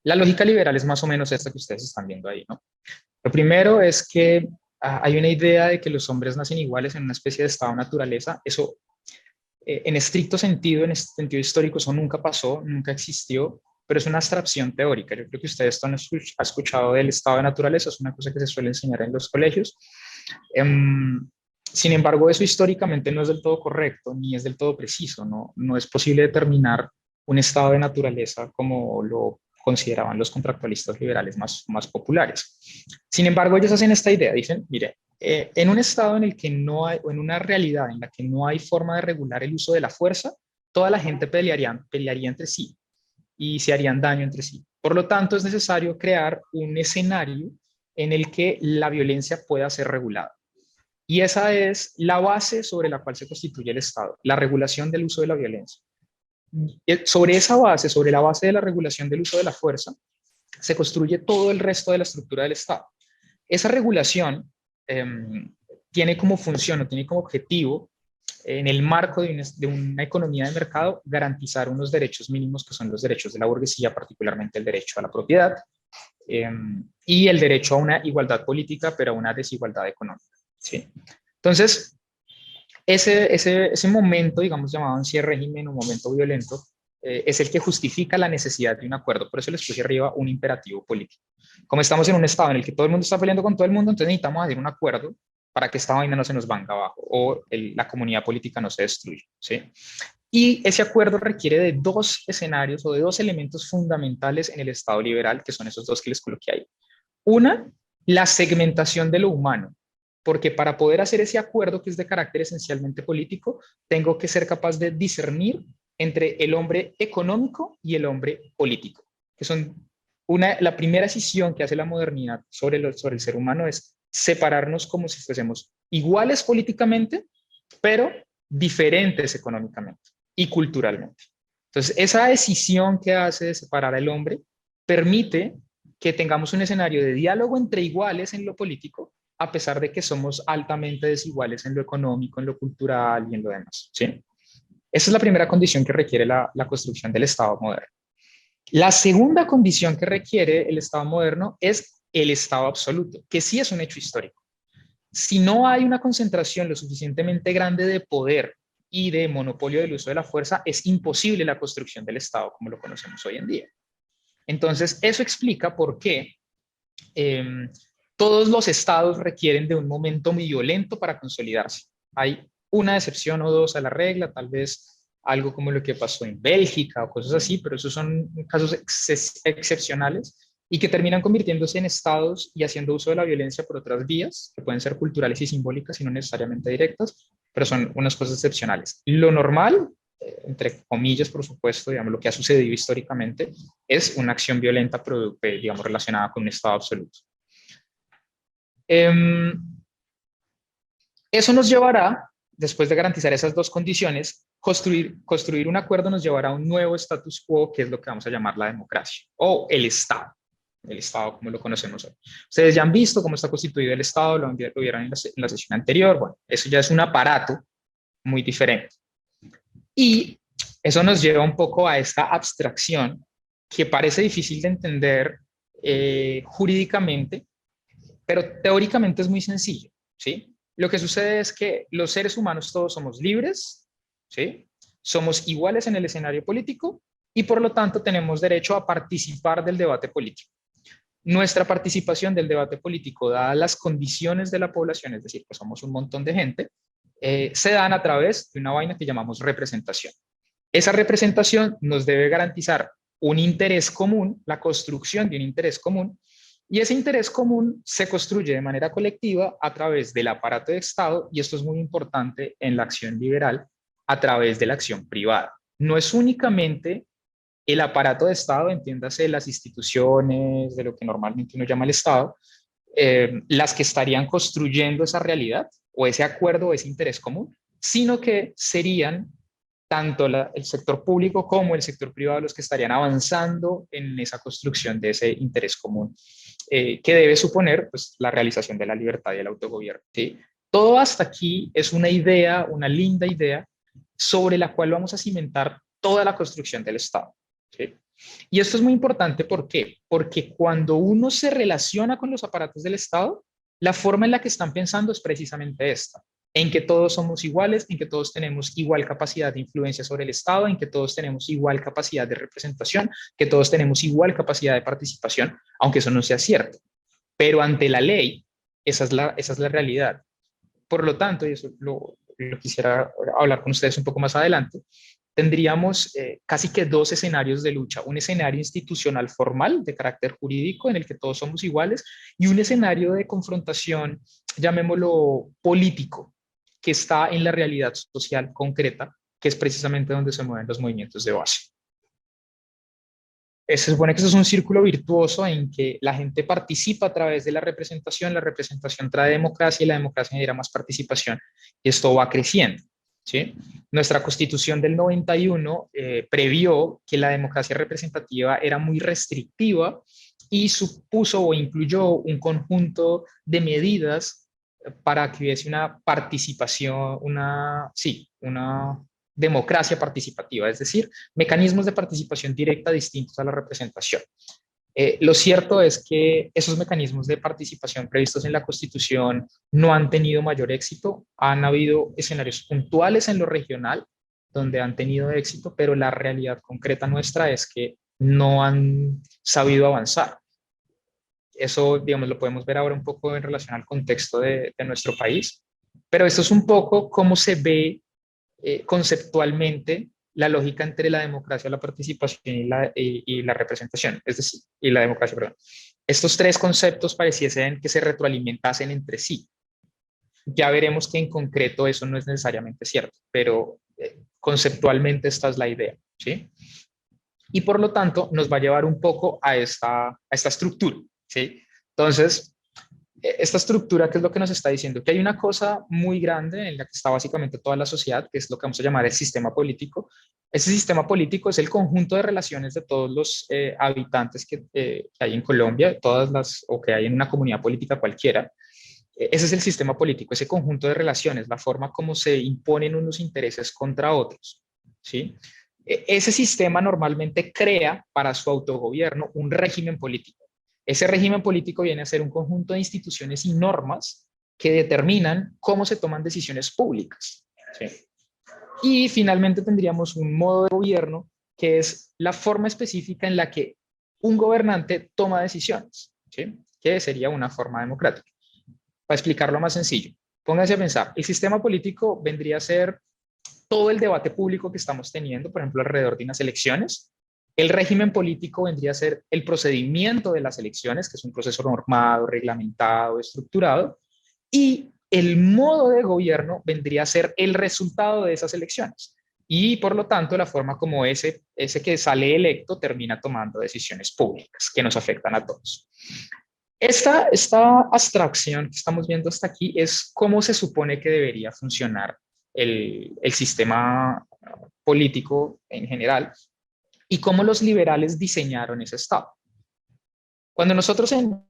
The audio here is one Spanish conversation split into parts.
La lógica liberal es más o menos esta que ustedes están viendo ahí, ¿no? Lo primero es que hay una idea de que los hombres nacen iguales en una especie de estado de naturaleza. Eso, en estricto sentido, en este sentido histórico, eso nunca pasó, nunca existió, pero es una abstracción teórica. Yo creo que ustedes han escuchado del estado de naturaleza, es una cosa que se suele enseñar en los colegios. Sin embargo, eso históricamente no es del todo correcto, ni es del todo preciso, no es posible determinar un estado de naturaleza como lo consideraban los contractualistas liberales más populares. Sin embargo, ellos hacen esta idea, dicen, mire, en un estado en el que no hay, o en una realidad en la que no hay forma de regular el uso de la fuerza, toda la gente pelearía entre sí y se harían daño entre sí. Por lo tanto, es necesario crear un escenario en el que la violencia pueda ser regulada. Y esa es la base sobre la cual se constituye el Estado, la regulación del uso de la violencia. Sobre esa base, sobre la base de la regulación del uso de la fuerza, se construye todo el resto de la estructura del Estado. Esa regulación eh, tiene como función o tiene como objetivo, en el marco de una economía de mercado, garantizar unos derechos mínimos que son los derechos de la burguesía, particularmente el derecho a la propiedad eh, y el derecho a una igualdad política, pero a una desigualdad económica. ¿Sí? Entonces, ese momento, digamos, llamado en sí régimen o momento violento, es el que justifica la necesidad de un acuerdo. Por eso les puse arriba un imperativo político. Como estamos en un estado en el que todo el mundo está peleando con todo el mundo, entonces necesitamos hacer un acuerdo para que esta vaina no se nos venga abajo o la comunidad política no se destruya. ¿Sí? Y ese acuerdo requiere de dos escenarios o de dos elementos fundamentales en el Estado liberal, que son esos dos que les coloqué ahí. Una, la segmentación de lo humano, porque para poder hacer ese acuerdo que es de carácter esencialmente político, tengo que ser capaz de discernir entre el hombre económico y el hombre político, que son la primera decisión que hace la modernidad sobre el ser humano es separarnos como si fuésemos iguales políticamente, pero diferentes económicamente y culturalmente. Entonces, esa decisión que hace de separar al hombre permite que tengamos un escenario de diálogo entre iguales en lo político, a pesar de que somos altamente desiguales en lo económico, en lo cultural y en lo demás. ¿Sí? Esa es la primera condición que requiere la construcción del Estado moderno. La segunda condición que requiere el Estado moderno es el Estado absoluto, que sí es un hecho histórico. Si no hay una concentración lo suficientemente grande de poder y de monopolio del uso de la fuerza, es imposible la construcción del Estado como lo conocemos hoy en día. Entonces, eso explica por qué eh, todos los estados requieren de un momento muy violento para consolidarse. Hay una excepción o dos a la regla, tal vez algo como lo que pasó en Bélgica o cosas así, pero esos son casos excepcionales y que terminan convirtiéndose en estados y haciendo uso de la violencia por otras vías, que pueden ser culturales y simbólicas y no necesariamente directas, pero son unas cosas excepcionales. Lo normal, entre comillas, por supuesto, digamos, lo que ha sucedido históricamente, es una acción violenta, digamos, relacionada con un estado absoluto. Eso nos llevará, después de garantizar esas dos condiciones, construir un acuerdo nos llevará a un nuevo status quo, que es lo que vamos a llamar la democracia, o el Estado como lo conocemos hoy. Ustedes ya han visto cómo está constituido el Estado, lo vieron en la sesión anterior, bueno, eso ya es un aparato muy diferente. Y eso nos lleva un poco a esta abstracción que parece difícil de entender jurídicamente, pero teóricamente es muy sencillo, ¿sí? Lo que sucede es que los seres humanos todos somos libres, ¿sí? Somos iguales en el escenario político y por lo tanto tenemos derecho a participar del debate político. Nuestra participación del debate político, dadas las condiciones de la población, es decir, que somos un montón de gente, se dan a través de una vaina que llamamos representación. Esa representación nos debe garantizar un interés común, la construcción de un interés común, y ese interés común se construye de manera colectiva a través del aparato de Estado, y esto es muy importante en la acción liberal, a través de la acción privada. No es únicamente el aparato de Estado, entiéndase las instituciones, de lo que normalmente uno llama el Estado, las que estarían construyendo esa realidad o ese acuerdo o ese interés común, sino que serían tanto el sector público como el sector privado los que estarían avanzando en esa construcción de ese interés común, que debe suponer pues, la realización de la libertad y el autogobierno. ¿Sí? Todo hasta aquí es una idea, una linda idea, sobre la cual vamos a cimentar toda la construcción del Estado. ¿Sí? Y esto es muy importante, ¿por qué? Porque cuando uno se relaciona con los aparatos del Estado, la forma en la que están pensando es precisamente esta, en que todos somos iguales, en que todos tenemos igual capacidad de influencia sobre el Estado, en que todos tenemos igual capacidad de representación, que todos tenemos igual capacidad de participación, aunque eso no sea cierto. Pero ante la ley, esa es la realidad. Por lo tanto, y eso lo quisiera hablar con ustedes un poco más adelante, tendríamos casi que dos escenarios de lucha, un escenario institucional formal de carácter jurídico en el que todos somos iguales y un escenario de confrontación, llamémoslo político, que está en la realidad social concreta, que es precisamente donde se mueven los movimientos de base. Se supone que eso es un círculo virtuoso en que la gente participa a través de la representación trae democracia y la democracia genera más participación y esto va creciendo. ¿Sí? Nuestra constitución del 91 previó que la democracia representativa era muy restrictiva y supuso o incluyó un conjunto de medidas para que hubiese una participación, una democracia participativa, es decir, mecanismos de participación directa distintos a la representación. Lo cierto es que esos mecanismos de participación previstos en la Constitución no han tenido mayor éxito. Han habido escenarios puntuales en lo regional donde han tenido éxito, pero la realidad concreta nuestra es que no han sabido avanzar. Eso, digamos, lo podemos ver ahora un poco en relación al contexto de nuestro país, pero esto es un poco cómo se ve conceptualmente la lógica entre la democracia, la participación y la representación, es decir, y la democracia, perdón. Estos tres conceptos pareciesen que se retroalimentasen entre sí. Ya veremos que en concreto eso no es necesariamente cierto, pero conceptualmente esta es la idea, ¿sí? Y por lo tanto nos va a llevar un poco a esta estructura, ¿sí? Entonces, esta estructura, ¿qué es lo que nos está diciendo? Que hay una cosa muy grande en la que está básicamente toda la sociedad, que es lo que vamos a llamar el sistema político. Ese sistema político es el conjunto de relaciones de todos los habitantes que hay en Colombia, todas las, o que hay en una comunidad política cualquiera. Ese es el sistema político, ese conjunto de relaciones, la forma como se imponen unos intereses contra otros, ¿sí? Ese sistema normalmente crea para su autogobierno un régimen político. Ese régimen político viene a ser un conjunto de instituciones y normas que determinan cómo se toman decisiones públicas, ¿sí? Y finalmente tendríamos un modo de gobierno que es la forma específica en la que un gobernante toma decisiones, ¿sí? Que sería una forma democrática. Para explicarlo más sencillo, pónganse a pensar, el sistema político vendría a ser todo el debate público que estamos teniendo, por ejemplo, alrededor de unas elecciones. El régimen político vendría a ser el procedimiento de las elecciones, que es un proceso normado, reglamentado, estructurado, y el modo de gobierno vendría a ser el resultado de esas elecciones. Y por lo tanto, la forma como ese que sale electo termina tomando decisiones públicas que nos afectan a todos. Esta abstracción que estamos viendo hasta aquí es cómo se supone que debería funcionar el sistema político en general y cómo los liberales diseñaron ese Estado. Cuando nosotros en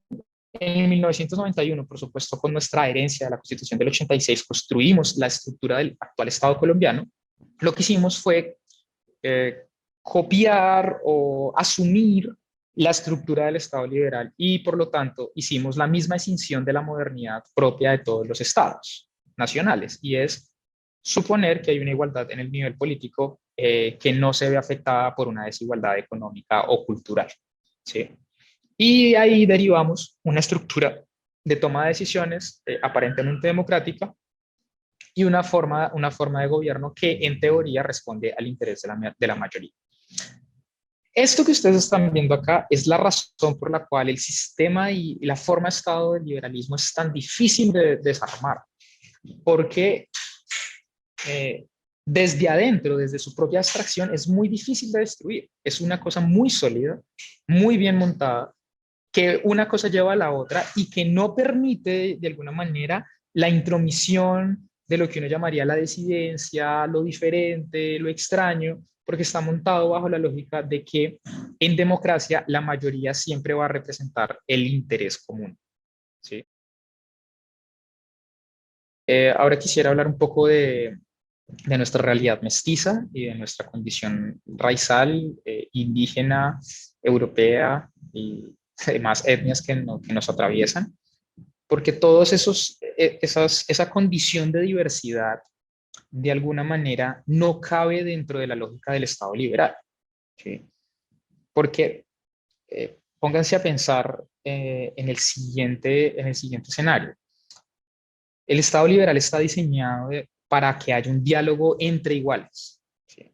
1991, por supuesto, con nuestra herencia de la Constitución del 86, construimos la estructura del actual Estado colombiano, lo que hicimos fue copiar o asumir la estructura del Estado liberal y por lo tanto hicimos la misma escinsión de la modernidad propia de todos los estados nacionales y es suponer que hay una igualdad en el nivel político que no se ve afectada por una desigualdad económica o cultural, ¿sí? Y de ahí derivamos una estructura de toma de decisiones aparentemente democrática y una forma de gobierno que en teoría responde al interés de la mayoría. Esto que ustedes están viendo acá es la razón por la cual el sistema y la forma de Estado del liberalismo es tan difícil de desarmar, porque desde adentro, desde su propia abstracción, es muy difícil de destruir. Es una cosa muy sólida, muy bien montada, que una cosa lleva a la otra y que no permite de alguna manera la intromisión de lo que uno llamaría la disidencia, lo diferente, lo extraño, porque está montado bajo la lógica de que en democracia la mayoría siempre va a representar el interés común, ¿sí? Ahora quisiera hablar un poco de nuestra realidad mestiza y de nuestra condición raizal, indígena, europea y demás etnias que nos atraviesan, porque todos esa condición de diversidad de alguna manera no cabe dentro de la lógica del Estado liberal, ¿sí? Porque pónganse a pensar en el siguiente escenario. El Estado liberal está diseñado para que haya un diálogo entre iguales, ¿sí?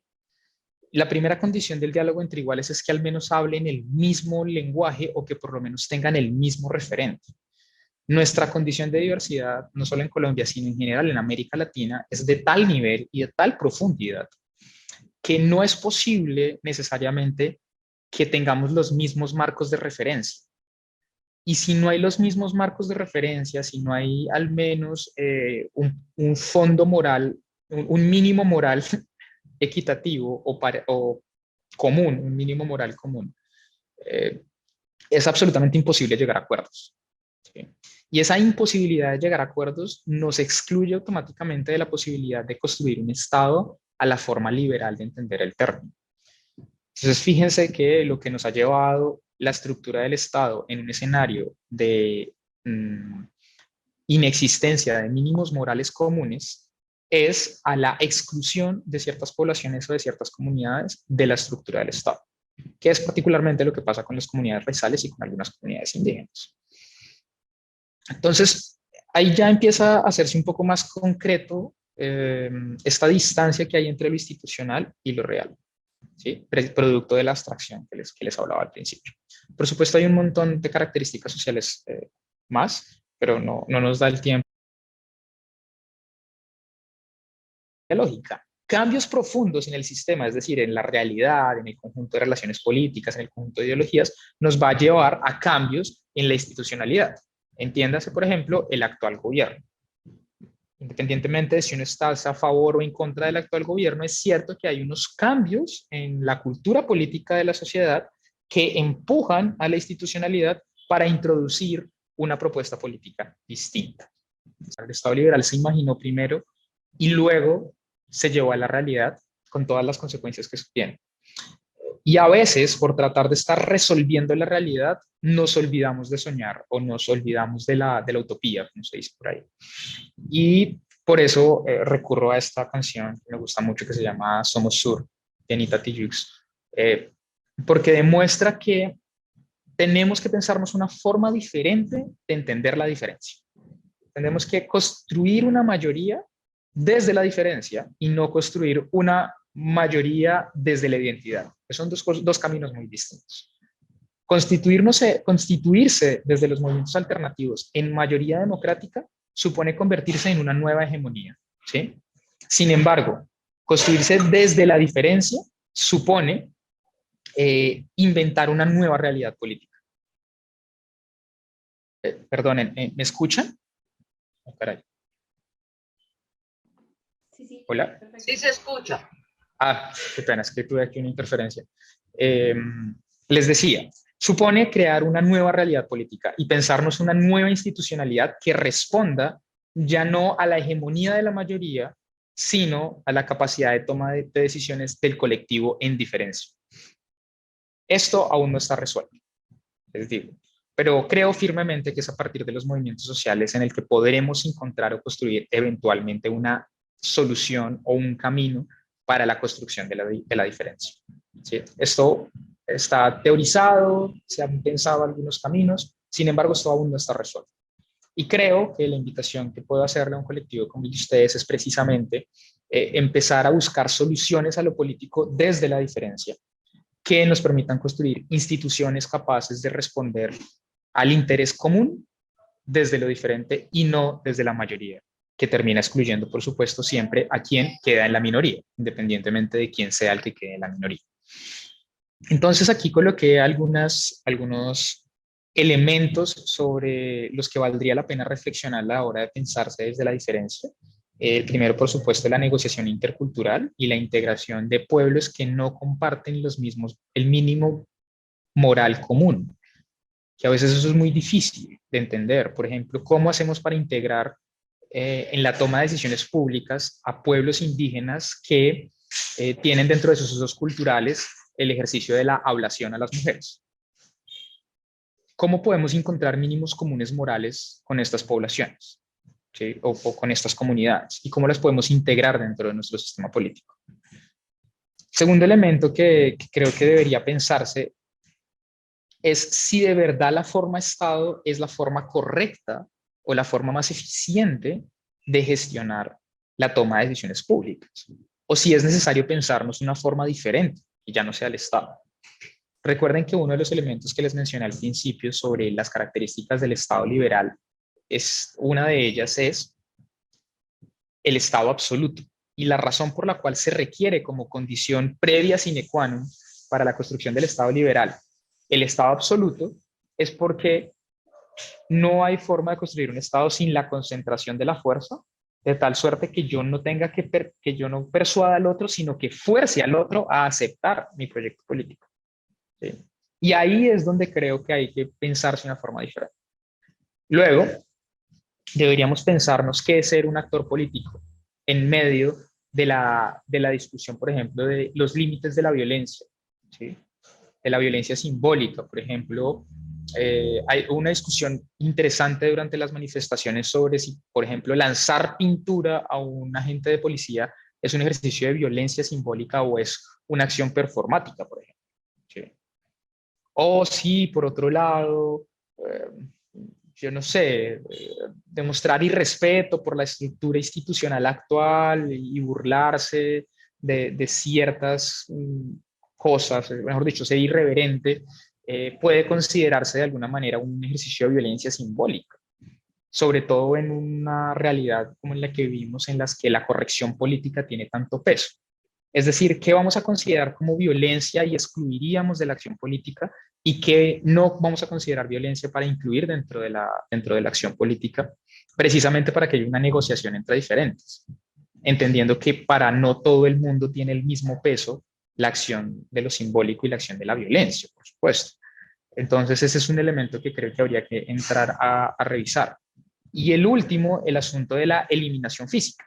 La primera condición del diálogo entre iguales es que al menos hablen el mismo lenguaje o que por lo menos tengan el mismo referente. Nuestra condición de diversidad, no solo en Colombia, sino en general en América Latina, es de tal nivel y de tal profundidad que no es posible necesariamente que tengamos los mismos marcos de referencia. Y si no hay los mismos marcos de referencia, si no hay al menos un fondo moral, un mínimo moral equitativo o común, un mínimo moral común, eh, es absolutamente imposible llegar a acuerdos, ¿sí? Y esa imposibilidad de llegar a acuerdos nos excluye automáticamente de la posibilidad de construir un Estado a la forma liberal de entender el término. Entonces, fíjense que lo que nos ha llevado la estructura del Estado en un escenario de inexistencia de mínimos morales comunes es a la exclusión de ciertas poblaciones o de ciertas comunidades de la estructura del Estado, que es particularmente lo que pasa con las comunidades raizales y con algunas comunidades indígenas. Entonces, ahí ya empieza a hacerse un poco más concreto esta distancia que hay entre lo institucional y lo real, ¿sí? Producto de la abstracción que les hablaba al principio. Por supuesto, hay un montón de características sociales más, pero no nos da el tiempo. La lógica. Cambios profundos en el sistema, es decir, en la realidad, en el conjunto de relaciones políticas, en el conjunto de ideologías, nos va a llevar a cambios en la institucionalidad. Entiéndase, por ejemplo, el actual gobierno. Independientemente de si uno está a favor o en contra del actual gobierno, es cierto que hay unos cambios en la cultura política de la sociedad que empujan a la institucionalidad para introducir una propuesta política distinta. El Estado liberal se imaginó primero y luego se llevó a la realidad con todas las consecuencias que eso tiene. Y a veces, por tratar de estar resolviendo la realidad, nos olvidamos de soñar o nos olvidamos de la utopía, como se dice por ahí. Y por eso recurro a esta canción que me gusta mucho, que se llama Somos Sur, de Anita Tijoux, porque demuestra que tenemos que pensarnos una forma diferente de entender la diferencia. Tenemos que construir una mayoría desde la diferencia y no construir una mayoría desde la identidad, que son dos caminos muy distintos. Constituirse desde los movimientos alternativos en mayoría democrática supone convertirse en una nueva hegemonía, ¿sí? Sin embargo, construirse desde la diferencia supone inventar una nueva realidad política. Perdonen, ¿me escuchan? Oh, caray. Sí, sí. Hola. Perfecto. Sí se escucha. Ah, qué pena, es que tuve aquí una interferencia. Les decía, supone crear una nueva realidad política y pensarnos una nueva institucionalidad que responda ya no a la hegemonía de la mayoría, sino a la capacidad de toma de decisiones del colectivo en diferencia. Esto aún no está resuelto, les digo, pero creo firmemente que es a partir de los movimientos sociales en el que podremos encontrar o construir eventualmente una solución o un camino para la construcción de la diferencia, ¿sí? Esto está teorizado, se han pensado algunos caminos, sin embargo, esto aún no está resuelto. Y creo que la invitación que puedo hacerle a un colectivo como el de ustedes es precisamente empezar a buscar soluciones a lo político desde la diferencia, que nos permitan construir instituciones capaces de responder al interés común desde lo diferente y no desde la mayoría, que termina excluyendo, por supuesto, siempre a quien queda en la minoría, independientemente de quién sea el que quede en la minoría. Entonces aquí coloqué algunos elementos sobre los que valdría la pena reflexionar a la hora de pensarse desde la diferencia. Primero, por supuesto, la negociación intercultural y la integración de pueblos que no comparten el mínimo moral común, que a veces eso es muy difícil de entender. Por ejemplo, ¿cómo hacemos para integrar en la toma de decisiones públicas a pueblos indígenas que tienen dentro de sus usos culturales el ejercicio de la ablación a las mujeres. ¿Cómo podemos encontrar mínimos comunes morales con estas poblaciones? ¿Sí? O con estas comunidades, y cómo las podemos integrar dentro de nuestro sistema político. Segundo elemento que creo que debería pensarse es si de verdad la forma Estado es la forma correcta o la forma más eficiente de gestionar la toma de decisiones públicas, o si es necesario pensarnos una forma diferente y ya no sea el Estado. Recuerden que uno de los elementos que les mencioné al principio sobre las características del Estado liberal, una de ellas es el Estado absoluto, y la razón por la cual se requiere como condición previa sine qua non para la construcción del Estado liberal el Estado absoluto es porque no hay forma de construir un Estado sin la concentración de la fuerza, de tal suerte que yo no tenga que yo no persuada al otro, sino que fuerce al otro a aceptar mi proyecto político. ¿Sí? Y ahí es donde creo que hay que pensarse de una forma diferente. Luego, deberíamos pensarnos qué es ser un actor político en medio de la discusión, por ejemplo, de los límites de la violencia, ¿sí? De la violencia simbólica. Por ejemplo, hay una discusión interesante durante las manifestaciones sobre si, por ejemplo, lanzar pintura a un agente de policía es un ejercicio de violencia simbólica o es una acción performática, por ejemplo. ¿Sí? O si, por otro lado, yo no sé, demostrar irrespeto por la estructura institucional actual y burlarse de ciertas cosas, mejor dicho, ser irreverente, puede considerarse de alguna manera un ejercicio de violencia simbólica, sobre todo en una realidad como en la que vivimos, en las que la corrección política tiene tanto peso. Es decir, ¿qué vamos a considerar como violencia y excluiríamos de la acción política y qué no vamos a considerar violencia para incluir dentro de la acción política, precisamente para que haya una negociación entre diferentes, entendiendo que para no todo el mundo tiene el mismo peso la acción de lo simbólico y la acción de la violencia, por supuesto. Entonces, ese es un elemento que creo que habría que entrar a revisar. Y el último, el asunto de la eliminación física,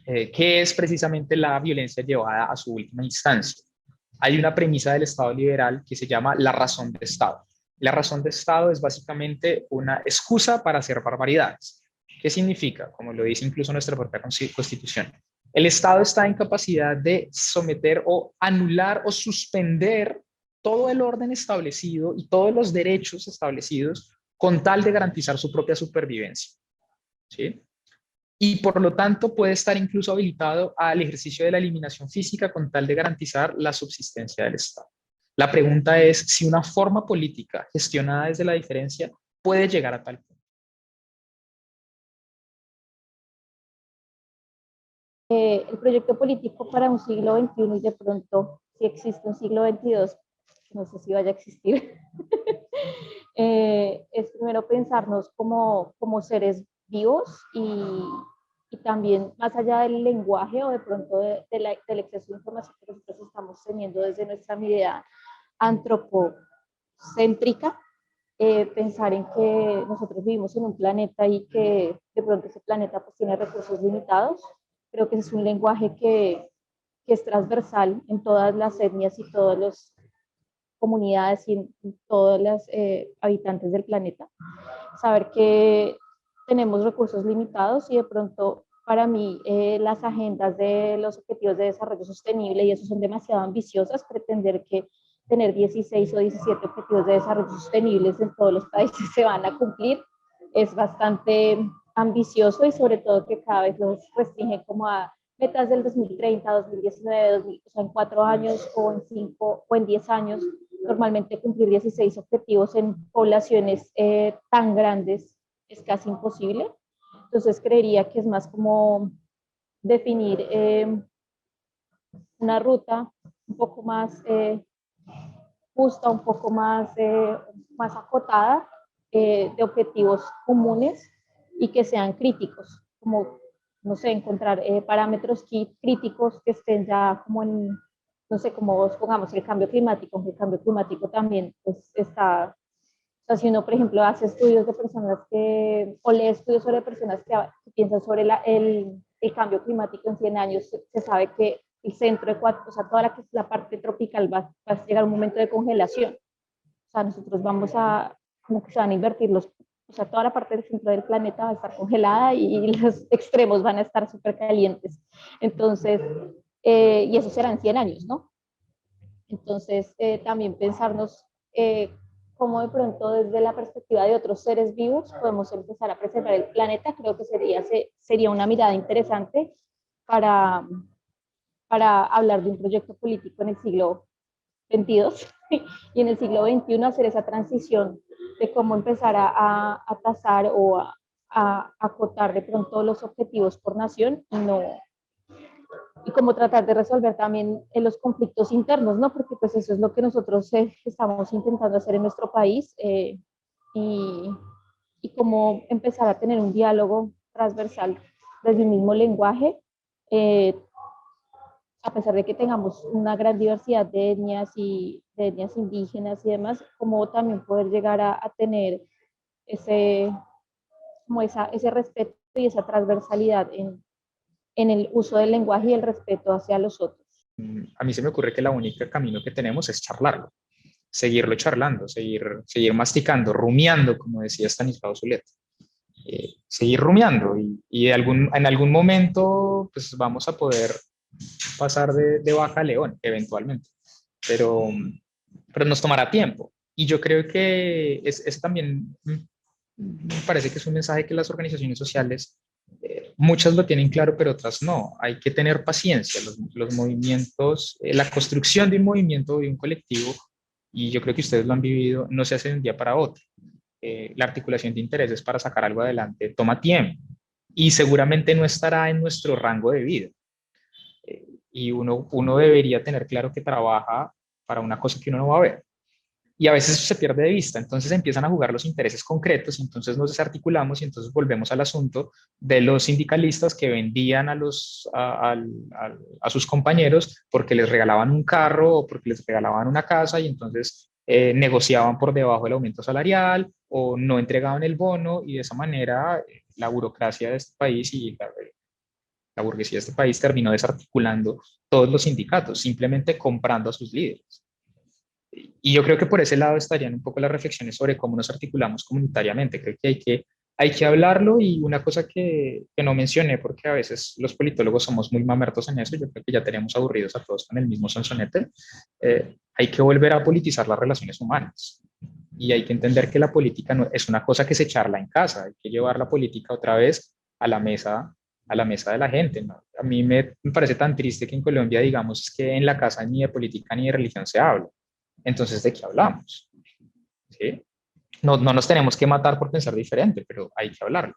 que es precisamente la violencia llevada a su última instancia. Hay una premisa del Estado liberal que se llama la razón de Estado. La razón de Estado es básicamente una excusa para hacer barbaridades. ¿Qué significa? Como lo dice incluso nuestra propia Constitución. El Estado está en capacidad de someter o anular o suspender todo el orden establecido y todos los derechos establecidos con tal de garantizar su propia supervivencia. ¿Sí? Y por lo tanto puede estar incluso habilitado al ejercicio de la eliminación física con tal de garantizar la subsistencia del Estado. La pregunta es si una forma política gestionada desde la diferencia puede llegar a tal punto. El proyecto político para un siglo XXI y de pronto, si existe un siglo XXII, no sé si vaya a existir, es primero pensarnos como seres vivos y también más allá del lenguaje o de pronto del exceso de información que nosotros estamos teniendo desde nuestra mirada antropocéntrica, pensar en que nosotros vivimos en un planeta y que de pronto ese planeta pues tiene recursos limitados. Creo que es un lenguaje que es transversal en todas las etnias y todas las comunidades y en todos los habitantes del planeta. Saber que tenemos recursos limitados y de pronto para mí las agendas de los objetivos de desarrollo sostenible y eso son demasiado ambiciosas, pretender que tener 16 o 17 objetivos de desarrollo sostenibles en todos los países se van a cumplir es bastante ambicioso y sobre todo que cada vez los restringen como a metas del 2030, 2019, 2000, o sea, en 4 años o en 5 o en 10 años, normalmente cumplir 16 objetivos en poblaciones tan grandes es casi imposible. Entonces creería que es más como definir una ruta un poco más justa, un poco más acotada de objetivos comunes y que sean críticos, como, no sé, encontrar parámetros críticos que estén ya como en, no sé, como pongamos el cambio climático, aunque el cambio climático también pues, está, o sea, si uno, por ejemplo, hace estudios de personas o lee estudios sobre personas que piensan sobre el cambio climático en 100 años, se sabe que el centro de o sea, toda la parte tropical va a llegar a un momento de congelación. O sea, nosotros vamos como que se van a invertir o sea, toda la parte del centro del planeta va a estar congelada y los extremos van a estar súper calientes. Entonces, y eso será en 100 años, ¿no? Entonces, también pensarnos cómo de pronto desde la perspectiva de otros seres vivos podemos empezar a preservar el planeta. Creo que sería una mirada interesante para, para hablar de un proyecto político en el siglo XXII y en el siglo XXI hacer esa transición de cómo empezar a tasar o a acotar de pronto los objetivos por nación y cómo tratar de resolver también los conflictos internos, ¿no? Porque pues eso es lo que nosotros estamos intentando hacer en nuestro país y, y cómo empezar a tener un diálogo transversal desde el mismo lenguaje, eh, a pesar de que tengamos una gran diversidad de etnias indígenas y demás, como también poder llegar a tener ese, ese respeto y esa transversalidad en el uso del lenguaje y el respeto hacia los otros. A mí se me ocurre que la única camino que tenemos es charlarlo, seguirlo charlando, seguir masticando, rumiando, como decía Stanislao Zulet. Seguir rumiando y en algún momento pues vamos a poder pasar de vaca a león eventualmente, pero, pero nos tomará tiempo. Y yo creo que es también, me parece que es un mensaje que las organizaciones sociales, muchas lo tienen claro, pero otras no. Hay que tener paciencia. Los movimientos, la construcción de un movimiento, de un colectivo, y yo creo que ustedes lo han vivido, no se hace de un día para otro. La articulación de intereses para sacar algo adelante toma tiempo y seguramente no estará en nuestro rango de vida. Y uno debería tener claro que trabaja para una cosa que uno no va a ver. Y a veces eso se pierde de vista, entonces empiezan a jugar los intereses concretos y entonces nos desarticulamos y entonces volvemos al asunto de los sindicalistas que vendían a sus compañeros porque les regalaban un carro o porque les regalaban una casa y entonces negociaban por debajo del aumento salarial o no entregaban el bono y de esa manera la burocracia de este país y la burguesía de este país terminó desarticulando todos los sindicatos, simplemente comprando a sus líderes. Y yo creo que por ese lado estarían un poco las reflexiones sobre cómo nos articulamos comunitariamente. Creo que hay que hablarlo y una cosa que no mencioné, porque a veces los politólogos somos muy mamertos en eso, yo creo que ya tenemos aburridos a todos con el mismo sonsonete, hay que volver a politizar las relaciones humanas. Y hay que entender que la política no es una cosa que se charla en casa, hay que llevar la política otra vez a la mesa de la gente, ¿no? A mí me parece tan triste que en Colombia digamos que en la casa ni de política ni de religión se habla. Entonces, ¿de qué hablamos? ¿Sí? No nos tenemos que matar por pensar diferente, pero hay que hablarlo.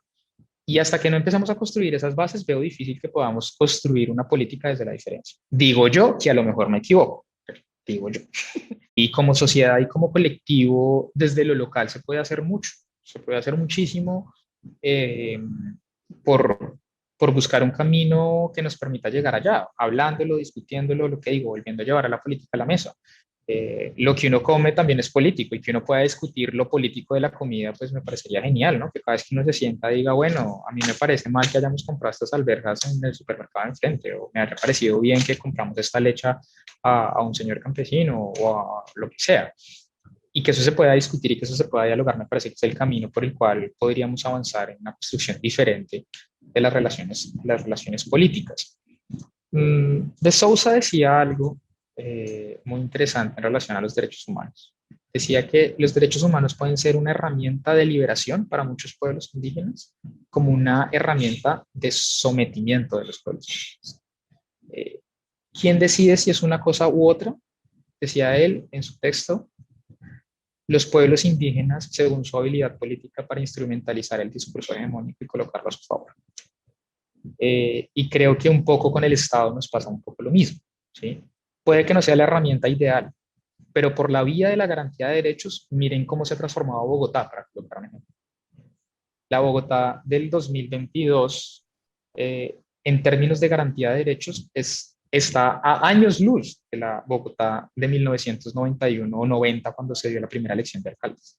Y hasta que no empecemos a construir esas bases, veo difícil que podamos construir una política desde la diferencia. Digo yo que a lo mejor me equivoco, pero digo yo. Y como sociedad y como colectivo, desde lo local se puede hacer mucho, se puede hacer muchísimo eh, por, por buscar un camino que nos permita llegar allá, hablándolo, discutiéndolo, lo que digo, volviendo a llevar a la política a la mesa. Lo que uno come también es político y que uno pueda discutir lo político de la comida, pues me parecería genial, ¿no? Que cada vez que uno se sienta diga, bueno, a mí me parece mal que hayamos comprado estas alberjas en el supermercado de enfrente, o me habría parecido bien que compramos esta leche a un señor campesino o a lo que sea. Y que eso se pueda discutir y que eso se pueda dialogar, me parece que es el camino por el cual podríamos avanzar en una construcción diferente de las relaciones políticas. De Sousa decía algo muy interesante en relación a los derechos humanos. Decía que los derechos humanos pueden ser una herramienta de liberación para muchos pueblos indígenas, como una herramienta de sometimiento de los pueblos indígenas. ¿Quién decide si es una cosa u otra? Decía él en su texto, los pueblos indígenas según su habilidad política para instrumentalizar el discurso hegemónico y colocarlo a su favor. Y creo que un poco con el Estado nos pasa un poco lo mismo, ¿sí? Puede que no sea la herramienta ideal, pero por la vía de la garantía de derechos, miren cómo se ha transformado Bogotá, para colocar un ejemplo. La Bogotá del 2022, en términos de garantía de derechos, está a años luz de la Bogotá de 1991 o 90, cuando se dio la primera elección de alcaldes.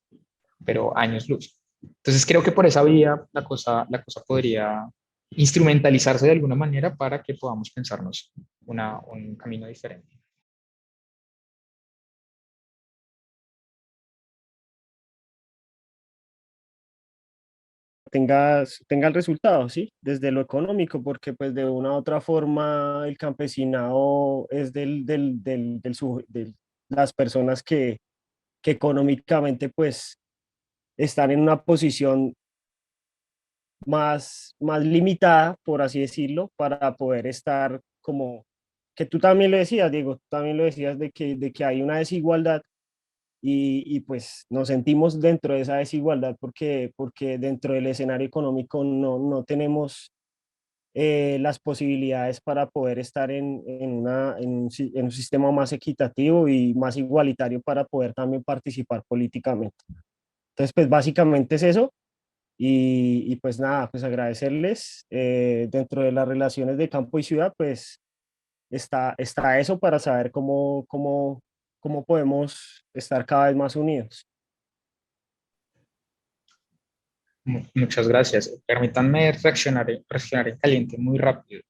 pero años luz. Entonces creo que por esa vía la cosa podría instrumentalizarse de alguna manera para que podamos pensarnos un camino diferente. Tenga el resultado, ¿sí? Desde lo económico, porque pues de una u otra forma el campesinado es de las personas que económicamente pues están en una posición más limitada, por así decirlo, para poder estar como, que tú también lo decías, Diego, tú también lo decías de que hay una desigualdad y pues nos sentimos dentro de esa desigualdad porque dentro del escenario económico no tenemos las posibilidades para poder estar en un sistema más equitativo y más igualitario para poder también participar políticamente. Entonces, pues básicamente es eso. Y pues nada, pues agradecerles. Dentro de las relaciones de campo y ciudad, pues está eso para saber cómo podemos estar cada vez más unidos. Muchas gracias. Permítanme reaccionar en caliente muy rápido.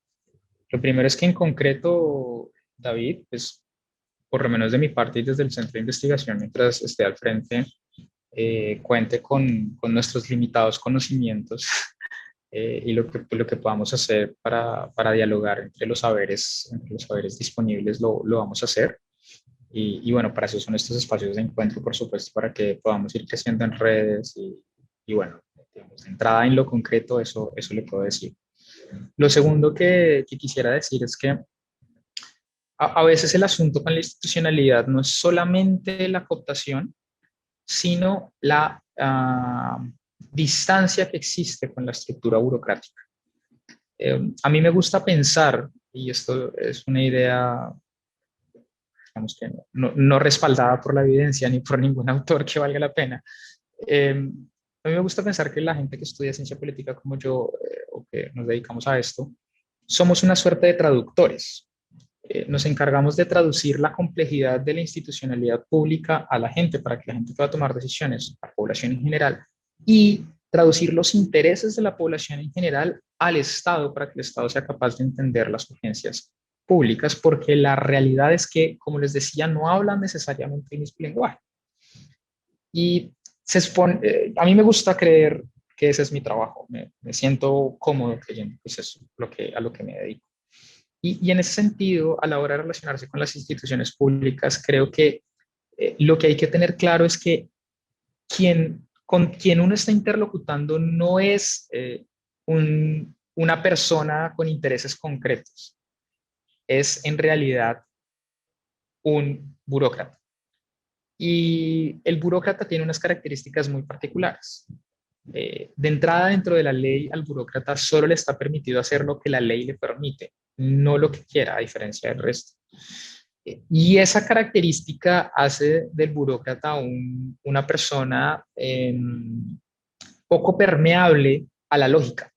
Lo primero es que en concreto, David, pues por lo menos de mi parte y desde el centro de investigación, mientras esté al frente, cuente con nuestros limitados conocimientos y lo que podamos hacer para dialogar entre los saberes disponibles, lo vamos a hacer. Y bueno, para eso son estos espacios de encuentro, por supuesto, para que podamos ir creciendo en redes y bueno, digamos, de entrada en lo concreto, eso le puedo decir. Lo segundo que quisiera decir es que a veces el asunto con la institucionalidad no es solamente la cooptación, sino la distancia que existe con la estructura burocrática. A mí me gusta pensar, y esto es una idea, digamos que no respaldada por la evidencia ni por ningún autor que valga la pena. A mí me gusta pensar que la gente que estudia ciencia política como yo, o que nos dedicamos a esto, somos una suerte de traductores. Nos encargamos de traducir la complejidad de la institucionalidad pública a la gente para que la gente pueda tomar decisiones, la población en general, y traducir los intereses de la población en general al Estado para que el Estado sea capaz de entender las urgencias públicas, porque la realidad es que, como les decía, no hablan necesariamente el mismo lenguaje. Y a mí me gusta creer que ese es mi trabajo, me siento cómodo creyendo que eso es a lo que me dedico. Y en ese sentido, a la hora de relacionarse con las instituciones públicas, creo que lo que hay que tener claro es que con quien uno está interlocutando no es una persona con intereses concretos, es en realidad un burócrata. Y el burócrata tiene unas características muy particulares. De entrada, dentro de la ley, al burócrata solo le está permitido hacer lo que la ley le permite, no lo que quiera, a diferencia del resto. Y esa característica hace del burócrata una persona poco permeable a la lógica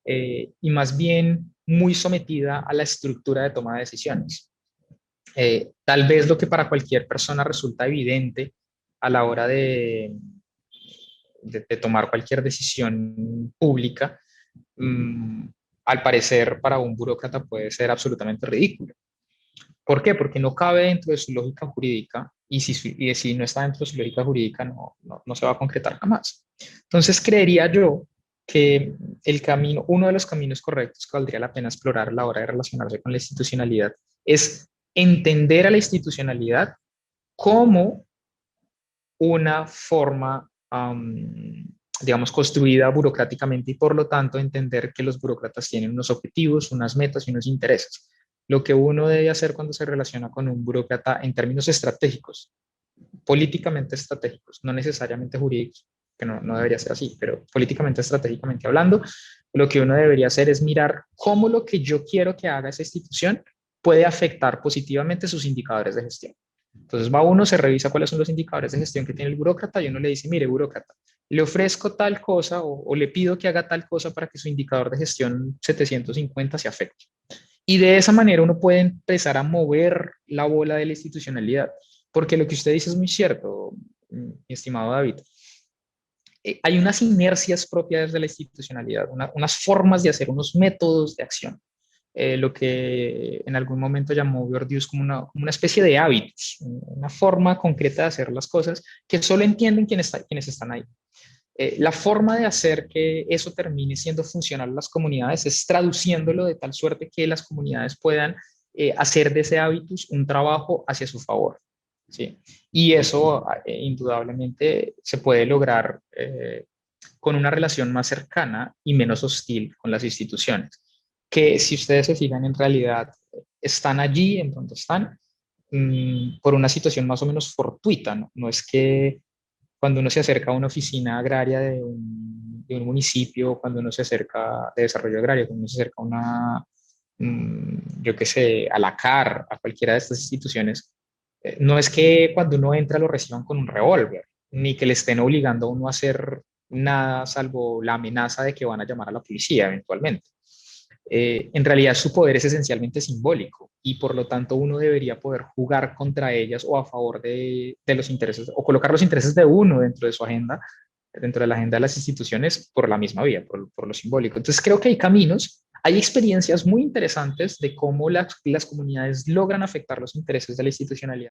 y más bien muy sometida a la estructura de toma de decisiones. Tal vez lo que para cualquier persona resulta evidente a la hora de tomar cualquier decisión pública, mmm, al parecer para un burócrata puede ser absolutamente ridículo. ¿Por qué? Porque no cabe dentro de su lógica jurídica y si no está dentro de su lógica jurídica no se va a concretar jamás. Entonces creería yo que uno de los caminos correctos que valdría la pena explorar a la hora de relacionarse con la institucionalidad es entender a la institucionalidad como una forma, digamos, construida burocráticamente y por lo tanto entender que los burócratas tienen unos objetivos, unas metas y unos intereses. Lo que uno debe hacer cuando se relaciona con un burócrata en términos estratégicos, políticamente estratégicos, no necesariamente jurídicos, que no debería ser así, pero políticamente, estratégicamente hablando, lo que uno debería hacer es mirar cómo lo que yo quiero que haga esa institución puede afectar positivamente sus indicadores de gestión. Entonces va uno, se revisa cuáles son los indicadores de gestión que tiene el burócrata y uno le dice, mire, burócrata, le ofrezco tal cosa o le pido que haga tal cosa para que su indicador de gestión 750 se afecte. Y de esa manera uno puede empezar a mover la bola de la institucionalidad, porque lo que usted dice es muy cierto. mi estimado David, hay unas inercias propias de la institucionalidad, unas formas de hacer, unos métodos de acción, lo que en algún momento llamó Bourdieu como una especie de hábitos, una forma concreta de hacer las cosas que solo entienden quienes están ahí. La forma de hacer que eso termine siendo funcional a las comunidades es traduciéndolo de tal suerte que las comunidades puedan hacer de ese hábitus un trabajo hacia su favor. ¿Sí? Y eso indudablemente se puede lograr con una relación más cercana y menos hostil con las instituciones, que si ustedes se fijan en realidad están allí en donde están por una situación más o menos fortuita, ¿no? No es que cuando uno se acerca a una oficina agraria de un municipio, cuando uno se acerca de desarrollo agrario, cuando uno se acerca a una, yo qué sé, a la CAR, a cualquiera de estas instituciones, no es que cuando uno entra lo reciban con un revólver, ni que le estén obligando a uno a hacer nada salvo la amenaza de que van a llamar a la policía eventualmente. En realidad su poder es esencialmente simbólico y por lo tanto uno debería poder jugar contra ellas o a favor de los intereses o colocar los intereses de uno dentro de su agenda, dentro de la agenda de las instituciones por la misma vía, por lo simbólico. Entonces creo que hay caminos, hay experiencias muy interesantes de cómo las comunidades logran afectar los intereses de la institucionalidad.